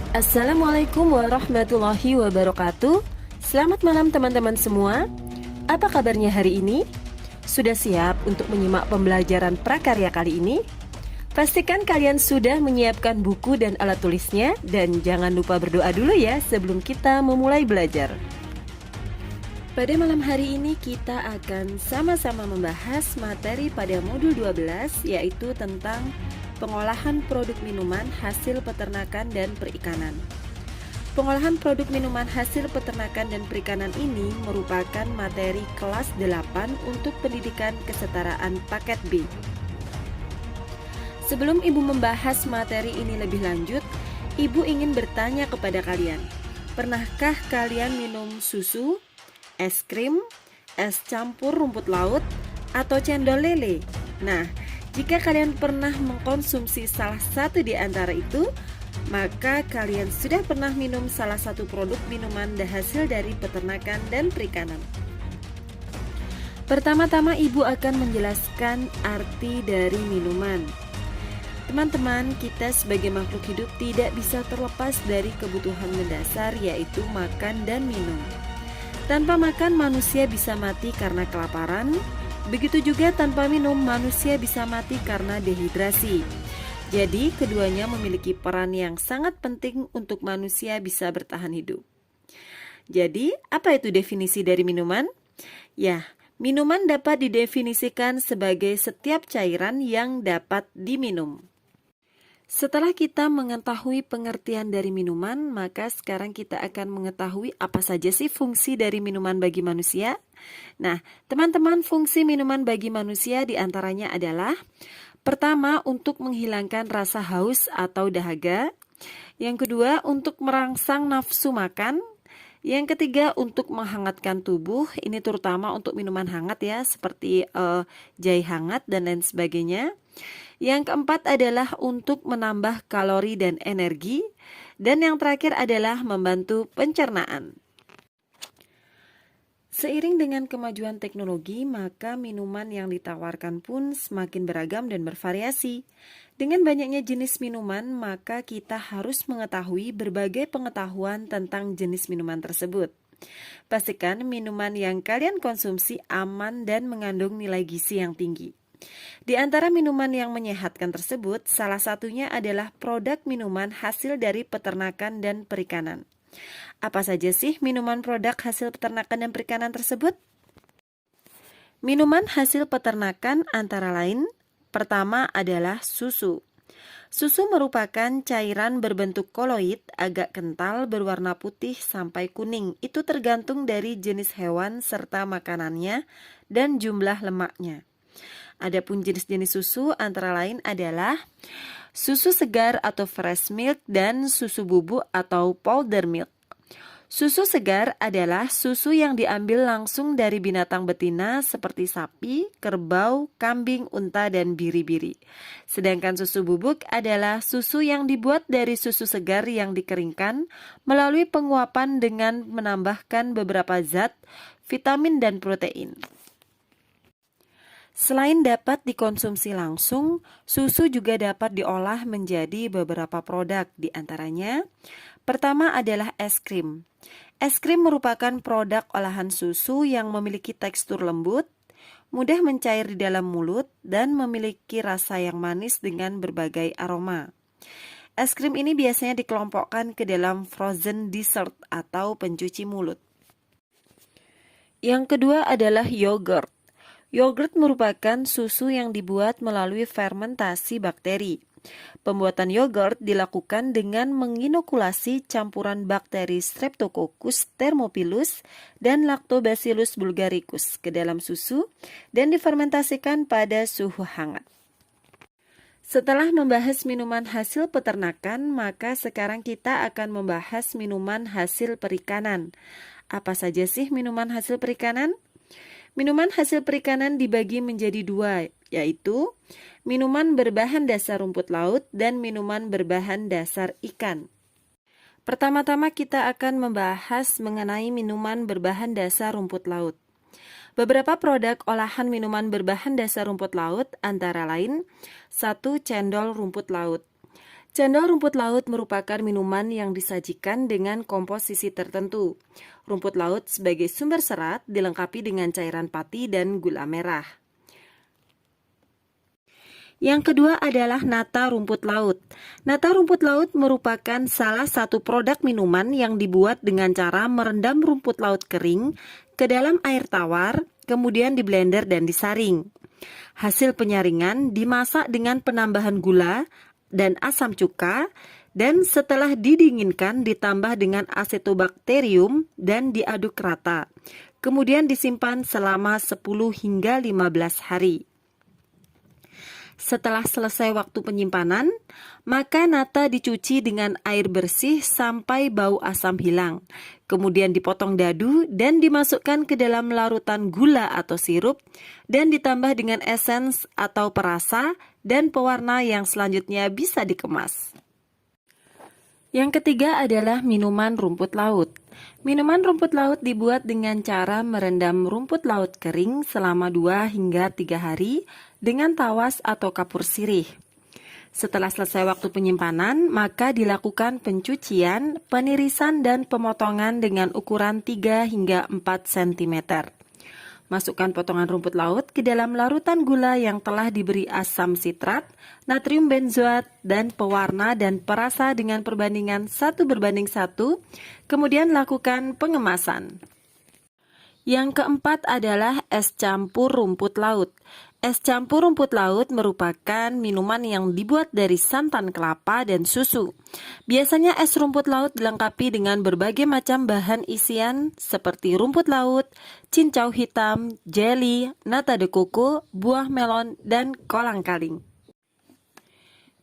Assalamualaikum warahmatullahi wabarakatuh. Selamat malam teman-teman semua. Apa kabarnya hari ini? Sudah siap untuk menyimak pembelajaran prakarya kali ini? Pastikan kalian sudah menyiapkan buku dan alat tulisnya, dan jangan lupa berdoa dulu ya sebelum kita memulai belajar. Pada malam hari ini kita akan sama-sama membahas materi pada modul 12, yaitu tentang pengolahan produk minuman hasil peternakan dan perikanan. Pengolahan produk minuman hasil peternakan dan perikanan ini merupakan materi kelas 8 untuk pendidikan kesetaraan paket B. Sebelum Ibu membahas materi ini lebih lanjut, Ibu ingin bertanya kepada kalian, pernahkah kalian minum susu, es krim, es campur rumput laut, atau cendol lele? Nah, jika kalian pernah mengkonsumsi salah satu di antara itu, maka kalian sudah pernah minum salah satu produk minuman hasil dari peternakan dan perikanan. Pertama-tama Ibu akan menjelaskan arti dari minuman. Teman-teman, kita sebagai makhluk hidup tidak bisa terlepas dari kebutuhan mendasar, yaitu makan dan minum. Tanpa makan, manusia bisa mati karena kelaparan. Begitu juga tanpa minum, manusia bisa mati karena dehidrasi. Jadi, keduanya memiliki peran yang sangat penting untuk manusia bisa bertahan hidup. Jadi, apa itu definisi dari minuman? Ya, minuman dapat didefinisikan sebagai setiap cairan yang dapat diminum. Setelah kita mengetahui pengertian dari minuman, maka sekarang kita akan mengetahui apa saja sih fungsi dari minuman bagi manusia. Nah, teman-teman, fungsi minuman bagi manusia diantaranya adalah: pertama, untuk menghilangkan rasa haus atau dahaga. Yang kedua, untuk merangsang nafsu makan. Yang ketiga, untuk menghangatkan tubuh. Ini terutama untuk minuman hangat ya, seperti jahe hangat dan lain sebagainya. Yang keempat adalah untuk menambah kalori dan energi. Dan yang terakhir adalah membantu pencernaan. Seiring dengan kemajuan teknologi, maka minuman yang ditawarkan pun semakin beragam dan bervariasi. Dengan banyaknya jenis minuman, maka kita harus mengetahui berbagai pengetahuan tentang jenis minuman tersebut. Pastikan minuman yang kalian konsumsi aman dan mengandung nilai gizi yang tinggi. Di antara minuman yang menyehatkan tersebut, salah satunya adalah produk minuman hasil dari peternakan dan perikanan. Apa saja sih minuman produk hasil peternakan dan perikanan tersebut? Minuman hasil peternakan antara lain, pertama adalah susu. Susu merupakan cairan berbentuk koloid, agak kental, berwarna putih sampai kuning. Itu tergantung dari jenis hewan serta makanannya dan jumlah lemaknya. Adapun jenis-jenis susu antara lain adalah susu segar atau fresh milk dan susu bubuk atau powder milk. Susu segar adalah susu yang diambil langsung dari binatang betina seperti sapi, kerbau, kambing, unta, dan biri-biri. Sedangkan susu bubuk adalah susu yang dibuat dari susu segar yang dikeringkan melalui penguapan dengan menambahkan beberapa zat, vitamin, dan protein. Selain dapat dikonsumsi langsung, susu juga dapat diolah menjadi beberapa produk. Di antaranya, pertama adalah es krim. Es krim merupakan produk olahan susu yang memiliki tekstur lembut, mudah mencair di dalam mulut, dan memiliki rasa yang manis dengan berbagai aroma. Es krim ini biasanya dikelompokkan ke dalam frozen dessert atau pencuci mulut. Yang kedua adalah yogurt. Yogurt merupakan susu yang dibuat melalui fermentasi bakteri. Pembuatan yogurt dilakukan dengan menginokulasi campuran bakteri Streptococcus thermophilus dan Lactobacillus bulgaricus ke dalam susu dan difermentasikan pada suhu hangat. Setelah membahas minuman hasil peternakan, maka sekarang kita akan membahas minuman hasil perikanan. Apa saja sih minuman hasil perikanan? Minuman hasil perikanan dibagi menjadi dua, yaitu minuman berbahan dasar rumput laut dan minuman berbahan dasar ikan. Pertama-tama kita akan membahas mengenai minuman berbahan dasar rumput laut. Beberapa produk olahan minuman berbahan dasar rumput laut antara lain 1. Cendol rumput laut. Cendol rumput laut merupakan minuman yang disajikan dengan komposisi tertentu. Rumput laut sebagai sumber serat dilengkapi dengan cairan pati dan gula merah. Yang kedua adalah nata rumput laut. Nata rumput laut merupakan salah satu produk minuman yang dibuat dengan cara merendam rumput laut kering ke dalam air tawar, kemudian diblender dan disaring. Hasil penyaringan dimasak dengan penambahan gula dan asam cuka, dan setelah didinginkan ditambah dengan asetobakterium dan diaduk rata. Kemudian disimpan selama 10 hingga 15 hari. Setelah selesai waktu penyimpanan, maka nata dicuci dengan air bersih sampai bau asam hilang. Kemudian dipotong dadu dan dimasukkan ke dalam larutan gula atau sirup dan ditambah dengan esens atau perasa dan pewarna yang selanjutnya bisa dikemas. Yang ketiga adalah minuman rumput laut. Minuman rumput laut dibuat dengan cara merendam rumput laut kering selama 2 hingga 3 hari dengan tawas atau kapur sirih. Setelah selesai waktu penyimpanan, maka dilakukan pencucian, penirisan, dan pemotongan dengan ukuran 3 hingga 4 cm. Masukkan potongan rumput laut ke dalam larutan gula yang telah diberi asam sitrat, natrium benzoat, dan pewarna dan perasa dengan perbandingan 1:1. Kemudian lakukan pengemasan. Yang keempat adalah es campur rumput laut. Es campur rumput laut merupakan minuman yang dibuat dari santan kelapa dan susu. Biasanya es rumput laut dilengkapi dengan berbagai macam bahan isian seperti rumput laut, cincau hitam, jeli, nata de coco, buah melon, dan kolang-kaling.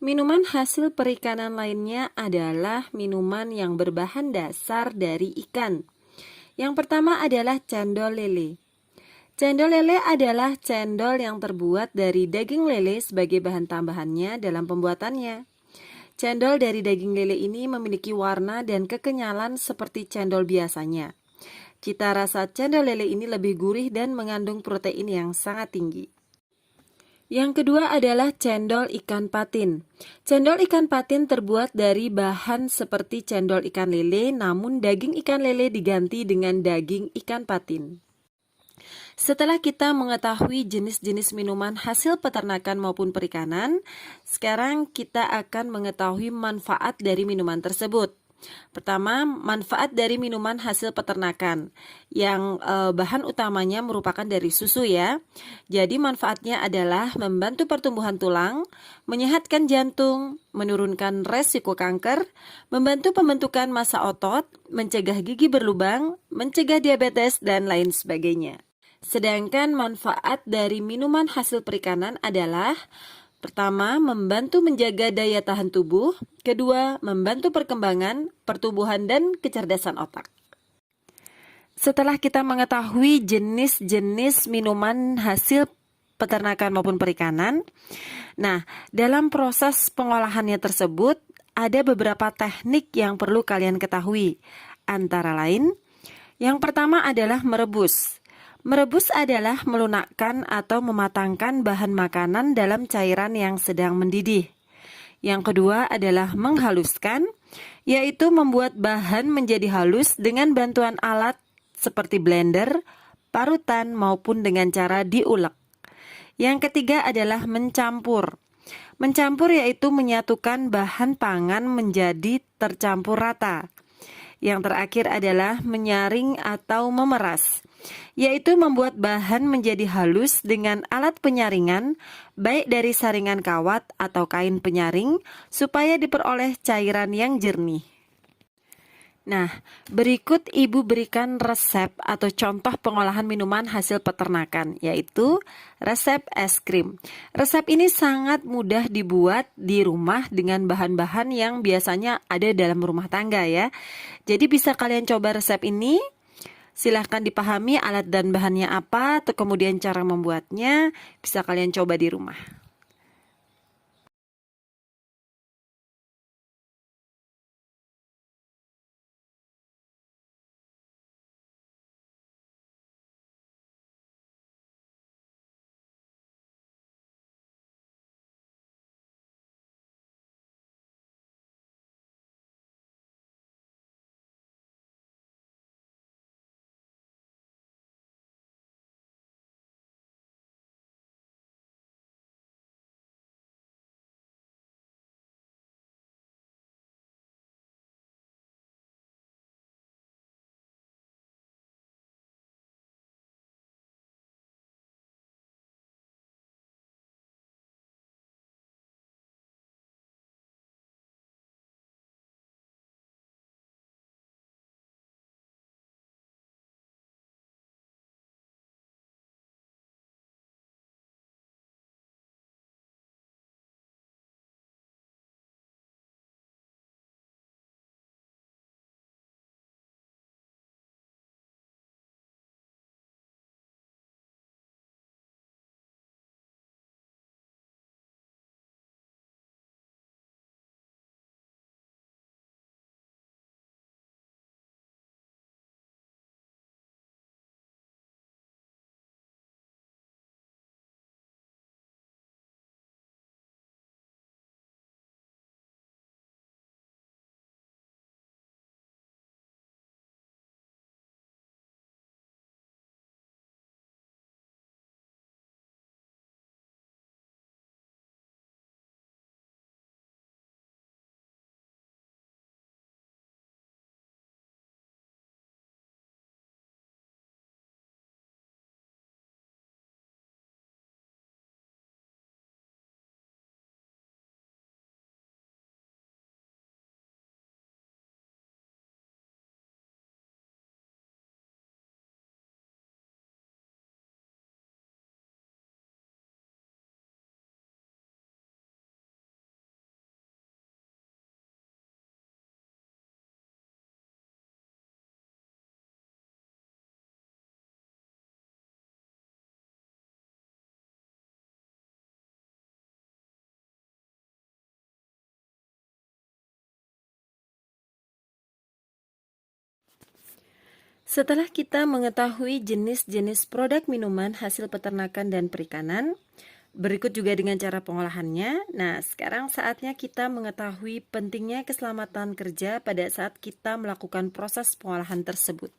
Minuman hasil perikanan lainnya adalah minuman yang berbahan dasar dari ikan. Yang pertama adalah cendol lele. Cendol lele adalah cendol yang terbuat dari daging lele sebagai bahan tambahannya dalam pembuatannya. Cendol dari daging lele ini memiliki warna dan kekenyalan seperti cendol biasanya. Cita rasa cendol lele ini lebih gurih dan mengandung protein yang sangat tinggi. Yang kedua adalah cendol ikan patin. Cendol ikan patin terbuat dari bahan seperti cendol ikan lele, namun daging ikan lele diganti dengan daging ikan patin. Setelah kita mengetahui jenis-jenis minuman hasil peternakan maupun perikanan, sekarang kita akan mengetahui manfaat dari minuman tersebut. Pertama, manfaat dari minuman hasil peternakan yang bahan utamanya merupakan dari susu ya. Jadi manfaatnya adalah membantu pertumbuhan tulang, menyehatkan jantung, menurunkan resiko kanker, membantu pembentukan massa otot, mencegah gigi berlubang, mencegah diabetes, dan lain sebagainya. Sedangkan manfaat dari minuman hasil perikanan adalah: pertama, membantu menjaga daya tahan tubuh. Kedua, membantu perkembangan, pertumbuhan, dan kecerdasan otak. Setelah kita mengetahui jenis-jenis minuman hasil peternakan maupun perikanan, nah, dalam proses pengolahannya tersebut, ada beberapa teknik yang perlu kalian ketahui. Antara lain, yang pertama adalah merebus. Merebus adalah melunakkan atau mematangkan bahan makanan dalam cairan yang sedang mendidih. Yang kedua adalah menghaluskan, yaitu membuat bahan menjadi halus dengan bantuan alat seperti blender, parutan, maupun dengan cara diulek. Yang ketiga adalah mencampur. Mencampur yaitu menyatukan bahan pangan menjadi tercampur rata. Yang terakhir adalah menyaring atau memeras, yaitu membuat bahan menjadi halus dengan alat penyaringan, baik dari saringan kawat atau kain penyaring, supaya diperoleh cairan yang jernih. Nah, berikut Ibu berikan resep atau contoh pengolahan minuman hasil peternakan, yaitu resep es krim. Resep ini sangat mudah dibuat di rumah dengan bahan-bahan yang biasanya ada dalam rumah tangga ya. Jadi bisa kalian coba resep ini. Silahkan dipahami alat dan bahannya apa, atau kemudian cara membuatnya bisa kalian coba di rumah. Setelah kita mengetahui jenis-jenis produk minuman hasil peternakan dan perikanan, berikut juga dengan cara pengolahannya. Nah, sekarang saatnya kita mengetahui pentingnya keselamatan kerja pada saat kita melakukan proses pengolahan tersebut.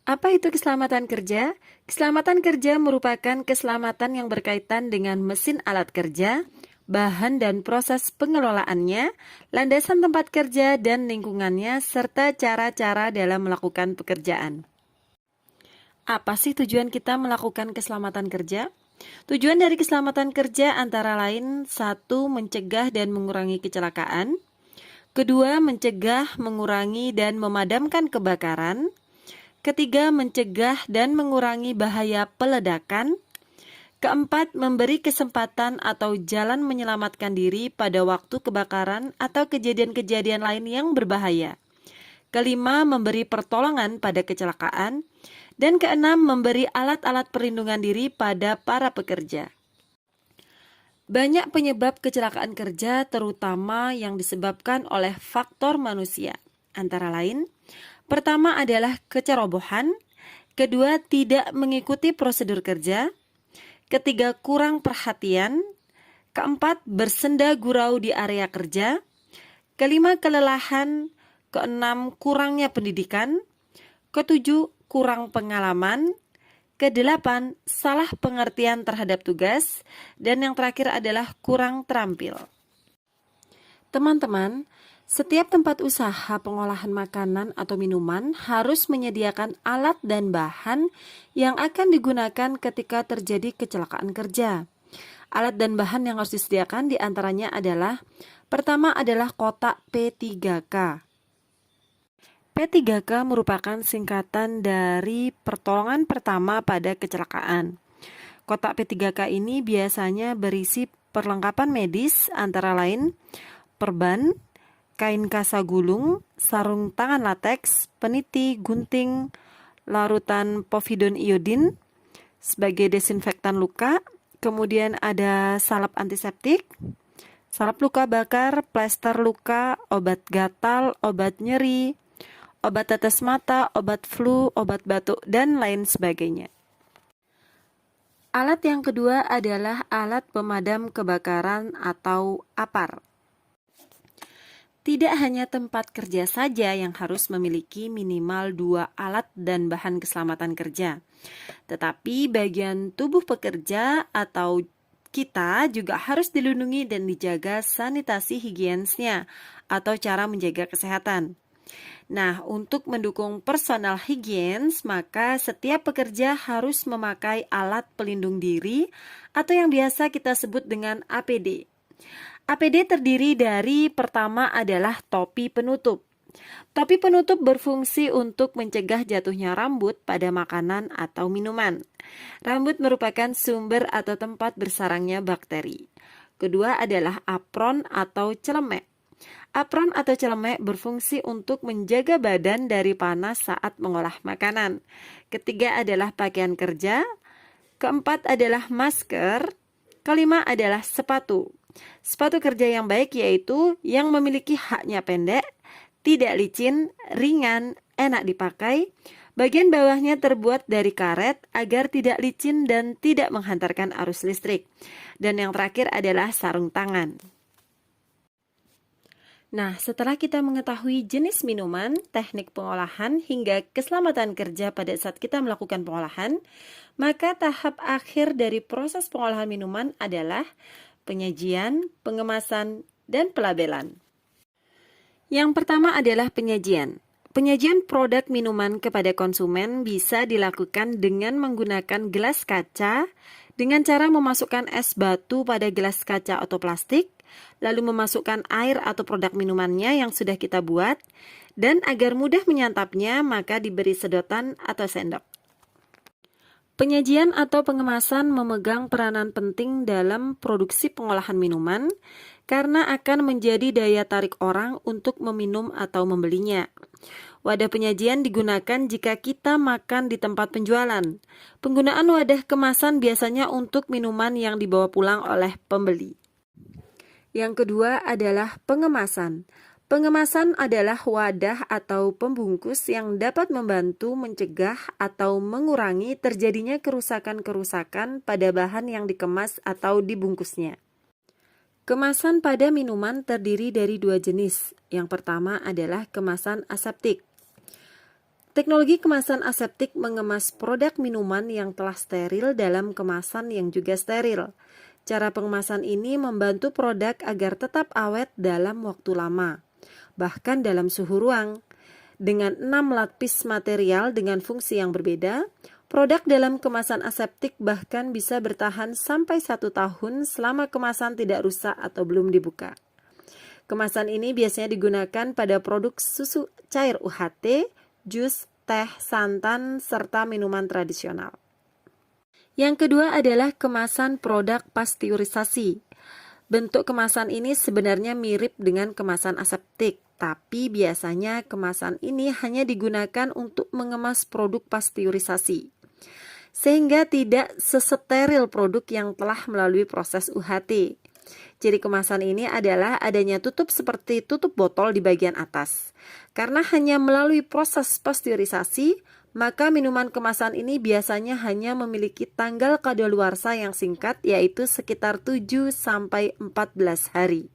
Apa itu keselamatan kerja? Keselamatan kerja merupakan keselamatan yang berkaitan dengan mesin alat kerja, bahan dan proses pengelolaannya, landasan tempat kerja dan lingkungannya, serta cara-cara dalam melakukan pekerjaan. Apa sih tujuan kita melakukan keselamatan kerja? Tujuan dari keselamatan kerja antara lain: 1. Mencegah dan mengurangi kecelakaan. 2. Mencegah, mengurangi, dan memadamkan kebakaran. 3. Mencegah dan mengurangi bahaya peledakan. 4. Memberi kesempatan atau jalan menyelamatkan diri pada waktu kebakaran atau kejadian-kejadian lain yang berbahaya. 5. Memberi pertolongan pada kecelakaan. Dan 6. Memberi alat-alat perlindungan diri pada para pekerja. Banyak penyebab kecelakaan kerja, terutama yang disebabkan oleh faktor manusia. Antara lain, pertama adalah kecerobohan. 2. Tidak mengikuti prosedur kerja. 3. Kurang perhatian. 4. Bersenda gurau di area kerja. 5. Kelelahan. 6. Kurangnya pendidikan. 7. Kurang pengalaman. 8. Salah pengertian terhadap tugas. Dan yang terakhir adalah kurang terampil. Teman-teman, setiap tempat usaha pengolahan makanan atau minuman harus menyediakan alat dan bahan yang akan digunakan ketika terjadi kecelakaan kerja. Alat dan bahan yang harus disediakan diantaranya adalah: pertama adalah kotak P3K. P3K merupakan singkatan dari pertolongan pertama pada kecelakaan. Kotak P3K ini biasanya berisi perlengkapan medis antara lain perban, kain kasa gulung, sarung tangan lateks, peniti, gunting, larutan povidon iodin sebagai desinfektan luka, kemudian ada salep antiseptik, salep luka bakar, plester luka, obat gatal, obat nyeri, obat tetes mata, obat flu, obat batuk, dan lain sebagainya. Alat yang kedua adalah alat pemadam kebakaran atau APAR. Tidak hanya tempat kerja saja yang harus memiliki minimal 2 alat dan bahan keselamatan kerja, tetapi bagian tubuh pekerja atau kita juga harus dilindungi dan dijaga sanitasi higienisnya atau cara menjaga kesehatan. Nah, untuk mendukung personal higienis, maka setiap pekerja harus memakai alat pelindung diri atau yang biasa kita sebut dengan APD. APD terdiri dari: pertama adalah topi penutup. Topi penutup berfungsi untuk mencegah jatuhnya rambut pada makanan atau minuman. Rambut merupakan sumber atau tempat bersarangnya bakteri. Kedua adalah apron atau celemek. Apron atau celemek berfungsi untuk menjaga badan dari panas saat mengolah makanan. Ketiga adalah pakaian kerja. Keempat adalah masker. Kelima adalah sepatu. Sepatu kerja yang baik yaitu yang memiliki haknya pendek, tidak licin, ringan, enak dipakai. Bagian bawahnya terbuat dari karet agar tidak licin dan tidak menghantarkan arus listrik. Dan yang terakhir adalah sarung tangan. Nah, setelah kita mengetahui jenis minuman, teknik pengolahan, hingga keselamatan kerja pada saat kita melakukan pengolahan, maka tahap akhir dari proses pengolahan minuman adalah penyajian, pengemasan, dan pelabelan. Yang pertama adalah penyajian. Penyajian produk minuman kepada konsumen bisa dilakukan dengan menggunakan gelas kaca dengan cara memasukkan es batu pada gelas kaca atau plastik, lalu memasukkan air atau produk minumannya yang sudah kita buat, dan agar mudah menyantapnya maka diberi sedotan atau sendok. Penyajian atau pengemasan memegang peranan penting dalam produksi pengolahan minuman karena akan menjadi daya tarik orang untuk meminum atau membelinya. Wadah penyajian digunakan jika kita makan di tempat penjualan. Penggunaan wadah kemasan biasanya untuk minuman yang dibawa pulang oleh pembeli. Yang kedua adalah pengemasan. Pengemasan adalah wadah atau pembungkus yang dapat membantu mencegah atau mengurangi terjadinya kerusakan-kerusakan pada bahan yang dikemas atau dibungkusnya. Kemasan pada minuman terdiri dari dua jenis. Yang pertama adalah kemasan aseptik. Teknologi kemasan aseptik mengemas produk minuman yang telah steril dalam kemasan yang juga steril. Cara pengemasan ini membantu produk agar tetap awet dalam waktu lama, bahkan dalam suhu ruang. Dengan 6 lapis material dengan fungsi yang berbeda, produk dalam kemasan aseptik bahkan bisa bertahan sampai 1 tahun selama kemasan tidak rusak atau belum dibuka. Kemasan ini biasanya digunakan pada produk susu cair UHT, jus, teh, santan, serta minuman tradisional. Yang kedua adalah kemasan produk pasteurisasi. Bentuk kemasan ini sebenarnya mirip dengan kemasan aseptik, tapi biasanya kemasan ini hanya digunakan untuk mengemas produk pasteurisasi, sehingga tidak sesteril produk yang telah melalui proses UHT. Ciri kemasan ini adalah adanya tutup seperti tutup botol di bagian atas. Karena hanya melalui proses pasteurisasi, maka minuman kemasan ini biasanya hanya memiliki tanggal kadaluarsa yang singkat, yaitu sekitar 7-14 hari.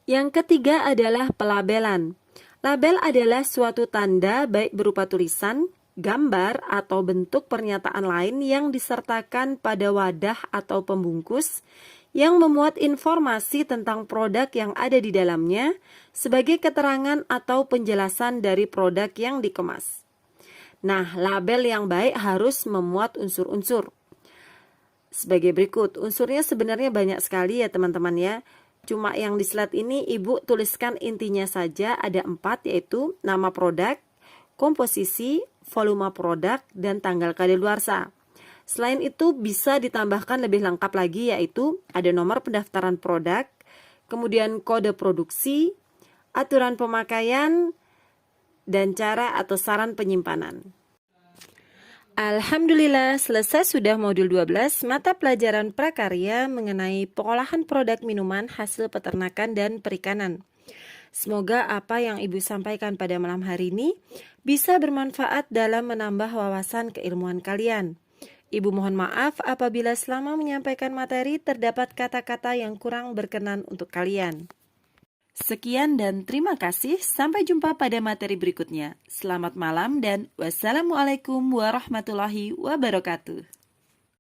Yang ketiga adalah pelabelan. Label adalah suatu tanda baik berupa tulisan, gambar, atau bentuk pernyataan lain yang disertakan pada wadah atau pembungkus yang memuat informasi tentang produk yang ada di dalamnya sebagai keterangan atau penjelasan dari produk yang dikemas. Nah, label yang baik harus memuat unsur-unsur sebagai berikut. Unsurnya sebenarnya banyak sekali ya teman-teman ya. Cuma yang di slide ini Ibu tuliskan intinya saja, ada 4, yaitu nama produk, komposisi, volume produk, dan tanggal kadaluarsa. Selain itu bisa ditambahkan lebih lengkap lagi, yaitu ada nomor pendaftaran produk, kemudian kode produksi, aturan pemakaian, dan cara atau saran penyimpanan. Alhamdulillah, selesai sudah modul 12 mata pelajaran prakarya mengenai pengolahan produk minuman hasil peternakan dan perikanan. Semoga apa yang Ibu sampaikan pada malam hari ini bisa bermanfaat dalam menambah wawasan keilmuan kalian. Ibu mohon maaf apabila selama menyampaikan materi terdapat kata-kata yang kurang berkenan untuk kalian. Sekian dan terima kasih. Sampai jumpa pada materi berikutnya. Selamat malam dan wassalamualaikum warahmatullahi wabarakatuh.